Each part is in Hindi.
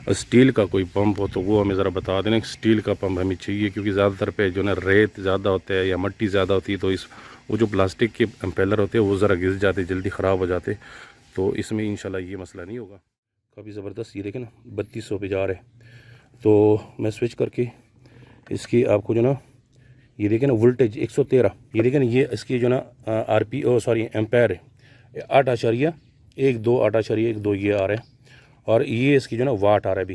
स्टील का कोई पंप हो तो वो हमें ज़रा बता देना। स्टील का पंप हमें चाहिए, क्योंकि ज़्यादातर पे जो है रेत ज़्यादा होता है या मिट्टी ज़्यादा होती है, तो इस वो जो प्लास्टिक के एम्पेलर होते हैं वो ज़रा घिस जाते, जल्दी ख़राब हो जाते। तो इसमें इंशाल्लाह ये मसला नहीं होगा। काफ़ी ज़बरदस्त ये देखें ना 3200 पे जा रहे। तो मैं स्विच करके इसकी आपको जो ना ये देखें ना वोल्टेज 113, ये देखें ना ये इसकी जो ना एम्पेयर है 8.12 8.12 ये आ रहा है। और ये इसकी जो ना वाट आ रहा है, अभी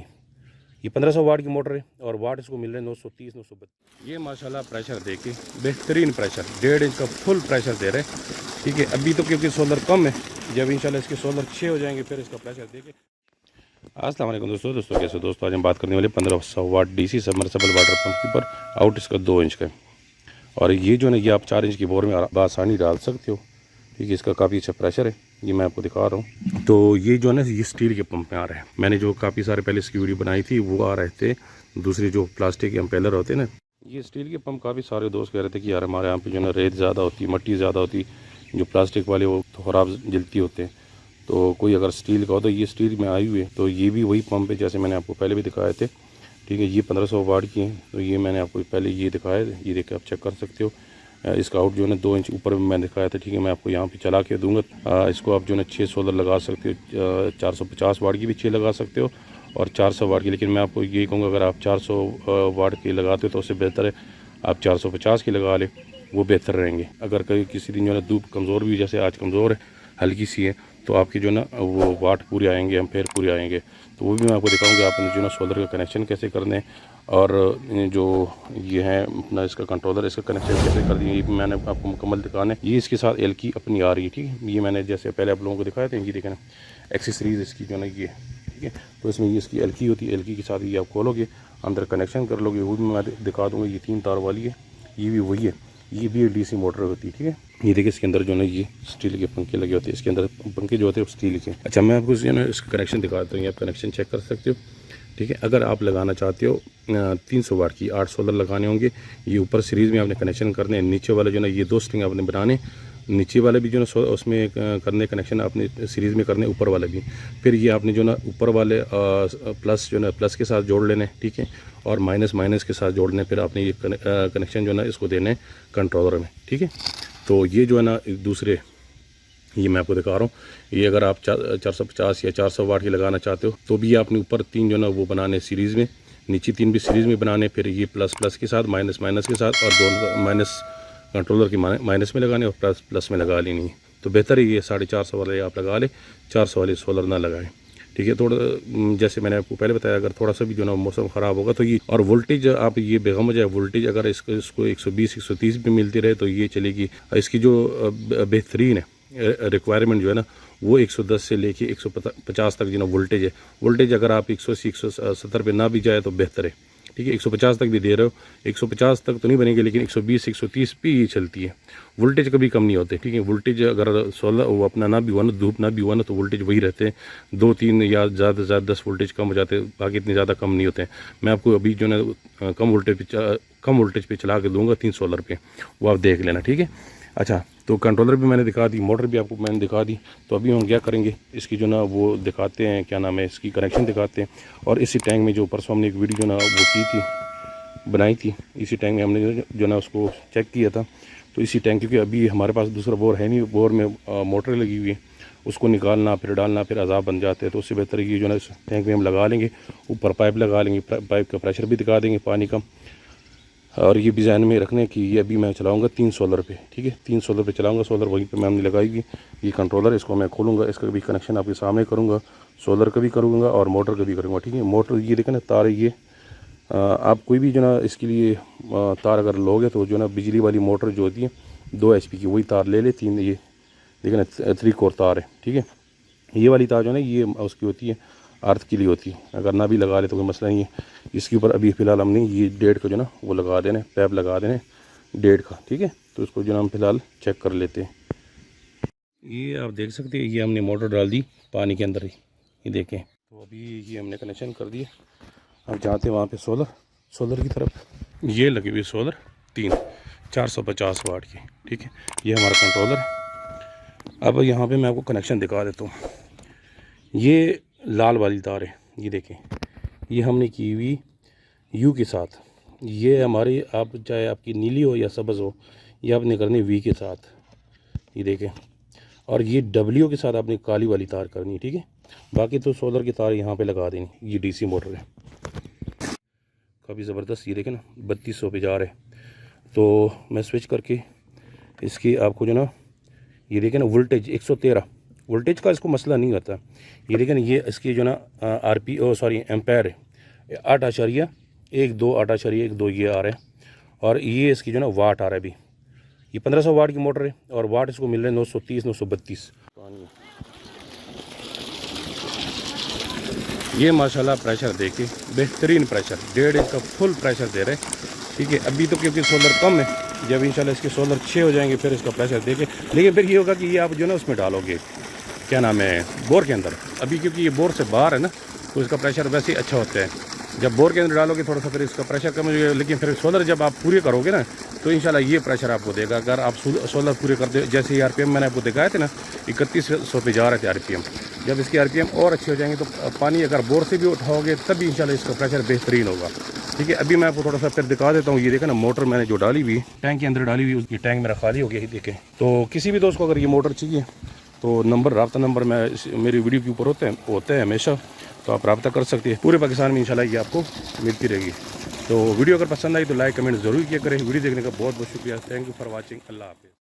ये 1500 वाट की मोटर है और वाट इसको मिल रहे हैं 930 932। ये माशाल्लाह प्रेशर दे के बेहतरीन प्रेशर 1.5 इंच का फुल प्रेशर दे रहे हैं। ठीक है, अभी तो क्योंकि सोलर कम है, जब इंशाल्लाह इसके सोलर 6 हो जाएंगे फिर इसका प्रेशर दे के। अस्सलाम वालेकुम दोस्तों कैसे दोस्तों, आज हम बात करने वाले 1500 वाट डीसी सबमर्सिबल वाटर पंप के ऊपर। आउट इसका 2 इंच का है और ये जो है ना ये आप 4 इंच की बोर में आसानी डाल सकते हो। ठीक है, इसका काफ़ी अच्छा प्रेशर है, ये मैं आपको दिखा रहा हूँ। तो ये जो है ना ये स्टील के पंप में आ रहा है। मैंने जो काफ़ी सारे पहले इसकी वीडियो बनाई थी वो आ रहे थे दूसरे जो प्लास्टिक के एम्पेलर होते हैं ना। ये स्टील के पंप काफ़ी सारे दोस्त कह रहे थे कि यार हमारे यहाँ पे जो है ना रेत ज़्यादा होती है, मिट्टी ज़्यादा होती, जो प्लास्टिक वाले वो तो ख़राब जलती होते हैं। तो कोई अगर स्टील का हो तो ये स्टील में आई हुई है। तो ये भी वही पंप है जैसे मैंने आपको पहले भी दिखाए थे। ठीक है, ये 1500 वाट की है। तो ये मैंने आपको पहले ये दिखाया, ये देख के आप चेक कर सकते हो। इसका आउट जो है ना 2 इंच ऊपर में मैंने दिखाया था। ठीक है, मैं आपको यहाँ पे चला के दूंगा। इसको आप जो है ना 6 सोलर लगा सकते हो, 450 वाट की भी 6 लगा सकते हो और 400 वाट की। लेकिन मैं आपको यही कहूँगा अगर आप 400 वाट की लगाते हो तो उससे बेहतर है आप 450 की लगा ले, वो बेहतर रहेंगे। अगर कहीं किसी दिन जो है ना धूप कमज़ोर भी, जैसे आज कमज़ोर है हल्की सी है, तो आपके जो ना वो वाट पूरे आएंगे, एम्पेयर पूरे आएंगे। तो वो भी मैं आपको दिखाऊंगा आपने जो ना सोलर का कनेक्शन कैसे करने हैं और जो ये है अपना इसका कंट्रोलर, इसका कनेक्शन कैसे कर दिए, ये भी मैंने आपको मुकम्मल दिखाना है। ये इसके साथ एल की अपनी आ रही है। ठीक है, ये मैंने जैसे पहले आप लोगों को दिखाया था, ये देखें ना एक्सेसरीज इसकी जो ना ये। ठीक है, तो इसमें ये इसकी एल की होती है, एल की के साथ ये आप खोलोगे अंदर कनेक्शन कर लोगे, वो भी मैं दिखा दूँगा। ये 3 तार वाली है, ये भी वही है, ये भी डीसी मोटर होती है। ठीक है, ये देखिए इसके अंदर जो ना ये स्टील के पंखे लगे होते हैं, इसके अंदर पंखे जो होते हैं वो स्टील के। अच्छा, मैं आपको जो ना इसका कनेक्शन दिखाता हूँ, ये आप कनेक्शन चेक कर सकते हो। ठीक है, अगर आप लगाना चाहते हो 300 वाट की 8 सोलर लगाने होंगे, ये ऊपर सीरीज़ में आपने कनेक्शन करने हैं। नीचे वाले जो ना ये 2 स्ट्रिंग आपने बनाने, नीचे वाले भी जो ना उसमें करने कनेक्शन आपने सीरीज़ में करने, ऊपर वाले भी। फिर ये आपने जो ना ऊपर वाले प्लस जो ना प्लस के साथ जोड़ लेने। ठीक है, और माइनस माइनस के साथ जोड़ने। फिर आपने ये कनेक्शन जो ना इसको देने कंट्रोलर में। ठीक है, तो ये जो है ना दूसरे ये मैं आपको दिखा रहा हूँ। ये अगर आप 450 या 400 वाट की लगाना चाहते हो तो भी आपने ऊपर 3 जो ना वो बनाने सीरीज़ में, नीचे 3 भी सीरीज़ में बनाने। फिर ये प्लस प्लस के साथ, माइनस माइनस के साथ, और दोनों माइनस कंट्रोलर की माइनस में लगाने और प्लस प्लस में लगा लेनी है। तो बेहतर है ये 450 वाले आप लगा ले, 400 वाले सोलर ना लगाएं। ठीक है, थोड़ा जैसे मैंने आपको पहले बताया अगर थोड़ा सा भी जो ना मौसम ख़राब होगा तो ये, और वोल्टेज आप ये बेगम हो जाए वोल्टेज अगर इसको 120 130 भी मिलती रहे तो ये चलेगी। इसकी जो बेहतरीन है रिक्वायरमेंट जो है ना वो 110 से लेके 150 तक जो ना वोल्टेज है। वोल्टेज अगर आप 180 170 पे ना भी जाए तो बेहतर है। ठीक है, 150 तक भी दे रहे हो, 150 तक तो नहीं बनेगी लेकिन 120 130 पे ये चलती है। वोल्टेज कभी कम नहीं होते। ठीक है, वोल्टेज अगर सोलर वो अपना ना भी हुआ ना, धूप ना भी हुआ ना, तो वोल्टेज वही रहते हैं। 2-3 या ज़्यादा से ज़्यादा 10 वोल्टेज कम हो जाते हैं, बाकी इतने ज़्यादा कम नहीं होते हैं। मैं आपको अभी जो ना कम वोल्टेज पे चला के दूँगा 3 सोलर पे, वो आप देख लेना। ठीक है, अच्छा, तो कंट्रोलर भी मैंने दिखा दी, मोटर भी आपको मैंने दिखा दी। तो अभी हम क्या करेंगे, इसकी जो ना वो दिखाते हैं, क्या नाम है, इसकी कनेक्शन दिखाते हैं। और इसी टैंक में जो परसों हमने एक वीडियो जो ना वो की थी, बनाई थी, इसी टैंक में हमने जो ना उसको चेक किया था। तो इसी टैंक, क्योंकि अभी हमारे पास दूसरा बोर है नहीं, बोर में मोटर लगी हुई है, उसको निकालना फिर डालना फिर अजाब बन जाते हैं। तो उससे बेहतर ये जो ना इस टैंक में हम लगा लेंगे, ऊपर पाइप लगा लेंगे, पाइप का प्रेशर भी दिखा देंगे पानी का। और ये भी ध्यान में रखने की ये अभी मैं चलाऊंगा 3 सोलर पे। ठीक है, 3 सोलर पे चलाऊंगा, सोलर वहीं पे मैंने लगाई हुई। ये कंट्रोलर, इसको मैं खोलूँगा, इसका भी कनेक्शन आपके सामने करूँगा, सोलर का भी करूँगा और मोटर का भी करूँगा। ठीक है, मोटर ये देखें ना तार, ये आप कोई भी जो ना इसके लिए तार अगर लोगे तो जो ना बिजली वाली मोटर जो होती है 2 HP की, वही तार ले ले। 3 ये देखें ना 3 कोर तार है। ठीक है, ये वाली तार जो है ना ये उसकी होती है अर्थ के लिए होती है, अगर ना भी लगा ले तो कोई मसला नहीं है। इसके ऊपर अभी फ़िलहाल हमने ये 1.5 का जो ना वो लगा देने, पैप लगा देने 1.5 का। ठीक है, तो इसको जो ना हम फ़िलहाल चेक कर लेते हैं। ये आप देख सकते हैं, ये हमने मोटर डाल दी पानी के अंदर ही, ये देखें। तो अभी ये हमने कनेक्शन कर दिया। अब जाते हैं वहाँ पे सोलर की तरफ। ये लगी हुई सोलर 3 450 वाट की। ठीक है, ये हमारा कंट्रोलर है। अब यहाँ पे मैं आपको कनेक्शन दिखा देता हूँ। ये लाल वाली तार है, ये देखें, ये हमने की हुई यू के साथ। ये हमारी आप चाहे आपकी नीली हो या सब्ज़ हो, ये आपने करनी वी के साथ, ये देखें। और ये डब्ल्यू के साथ आपने काली वाली तार करनी है, ठीक है। बाकी तो सोलर की तार यहाँ पे लगा देनी। ये डीसी मोटर है, काफ़ी ज़बरदस्त। ये देखें ना 3200 पे जा रहे हैं। तो मैं स्विच करके इसकी आपको जो ना, ये देखें ना वोल्टेज 113 वोल्टेज का इसको मसला नहीं होता। ये देखें ना, ये इसकी जो ना एम्पायर है 8.12 8.12 ये आ रहा है। और ये इसकी जो ना वाट आ रहा है अभी, ये 1500 वाट की मोटर है और वाट इसको मिल रहे हैं 930 932 पानी। ये माशाल्लाह प्रेशर देखिए, बेहतरीन प्रेशर, 1.5 इंच का फुल प्रेशर दे रहे हैं, ठीक है। अभी तो क्योंकि सोलर कम है, जब इंशाल्लाह इसके सोलर 6 हो जाएंगे फिर इसका प्रेशर देखें। लेकिन फिर ये होगा कि ये आप जो ना उसमें डालोगे, क्या नाम है, बोर के अंदर। अभी क्योंकि ये बोर से बाहर है ना, तो इसका प्रेशर वैसे ही अच्छा होता है। जब बोर के अंदर डालोगे थोड़ा सा फिर इसका प्रेशर कम हो जाएगा। लेकिन फिर सोलर जब आप पूरे करोगे ना, तो इंशाल्लाह ये प्रेशर आपको देगा। अगर आप सोलर पूरे कर दे, जैसे ये RPM मैंने आपको दिखाए थे ना, 3100 पे जा रहे थे RPM। जब इसकी RPM और अच्छी हो जाएंगे तो पानी अगर बोर से भी उठाओगे तब भी इंशाल्लाह इसका प्रेशर बेहतरीन होगा, ठीक है। अभी मैं आपको थोड़ा सा फिर दिखा देता हूँ। ये देखें ना मोटर मैंने जो डाली हुई टैंक के अंदर डाली हुई, उसकी टैंक मेरा खाली हो गया, देखें। तो किसी भी दोस्त को अगर ये मोटर चाहिए तो रब्ता नंबर मेरी वीडियो के ऊपर होते हैं हमेशा, तो आप रब्ता कर सकते हैं। पूरे पाकिस्तान में इंशाल्लाह ये आपको मिलती रहेगी। तो वीडियो अगर पसंद आई तो लाइक कमेंट ज़रूर किया करें। वीडियो देखने का बहुत बहुत शुक्रिया। Thank you for watching. अल्लाह हाफ़िज़।